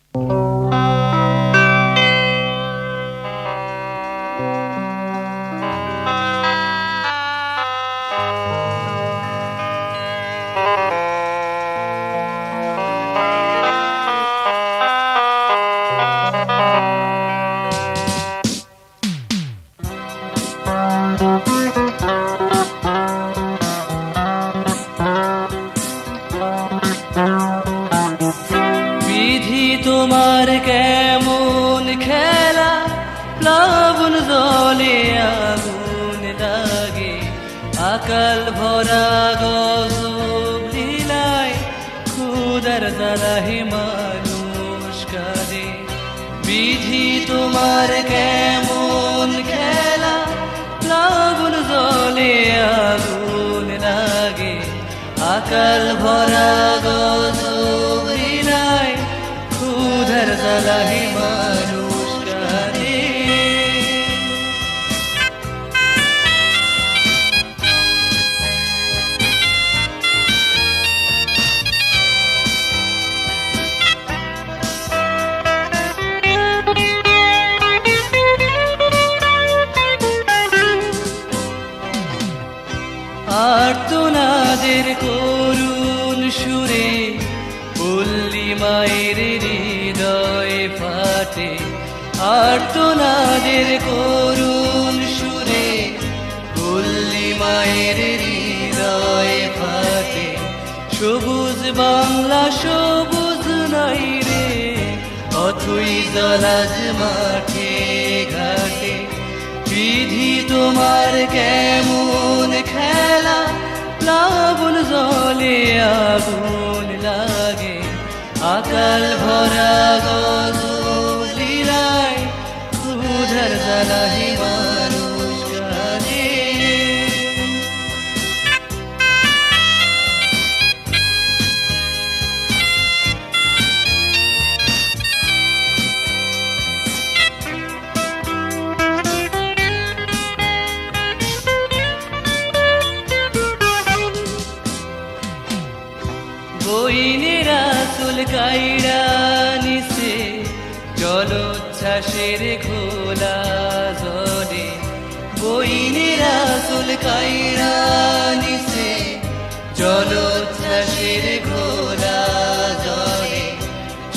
বিধি তোমার কেমন খেলা, প্লাবন জলে আগুন লাগে, আকাল ভরা গজব লীলায়, ক্ষুধার জ্বালায় মানুষ কাঁদে। বিধি তোমার কেমন খেলা, প্লাবন জলে আগুন লাগে, আকাল ভরা গজব লীলায়, ক্ষুধার জ্বালায় মানুষ কাঁদে। আর্তনাদের করুণ সুরে পল্লী মায়ের হৃদয় ফাটে, আর্তনাদের করুণ সুরে পল্লী মায়ের হৃদয় ফাটে। সবুজ বাংলা সবুজ নাই রে, অথই জলাজ মাঠে ঘাটে। বিধি তোমার কেমন খেলা, প্লাবন জলে আগুন লাগে, আকাল ভরা গজব লীলায়, ক্ষুধার জ্বালায় মানুষ কাঁদে। বইনেরা চুল কাইরা নিছে, জলোচ্ছ্বাসের খোলা জলে। বইনেরা চুল কাইরা নিছে, জলোচ্ছ্বাসের খোলা জলে।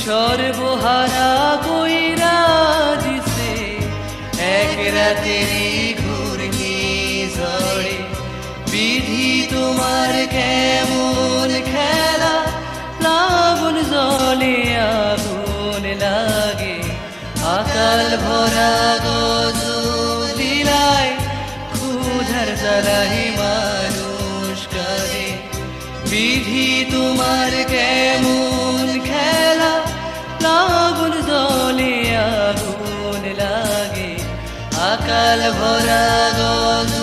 সর্বহারা কইরা দিছে, এক রাতেরই ঘূর্ণি ঝড়ে। বিধি তোমার কেমন খেলা, প্লাবন জলে আগুন লাগে, আকাল ভরা গজব লীলায়, ক্ষুধার জ্বালায় মানুষ কাঁদে। বিধি তোমার কেমন খেলা, প্লাবন জলে আগুন লাগে, আকাল ভরা গজব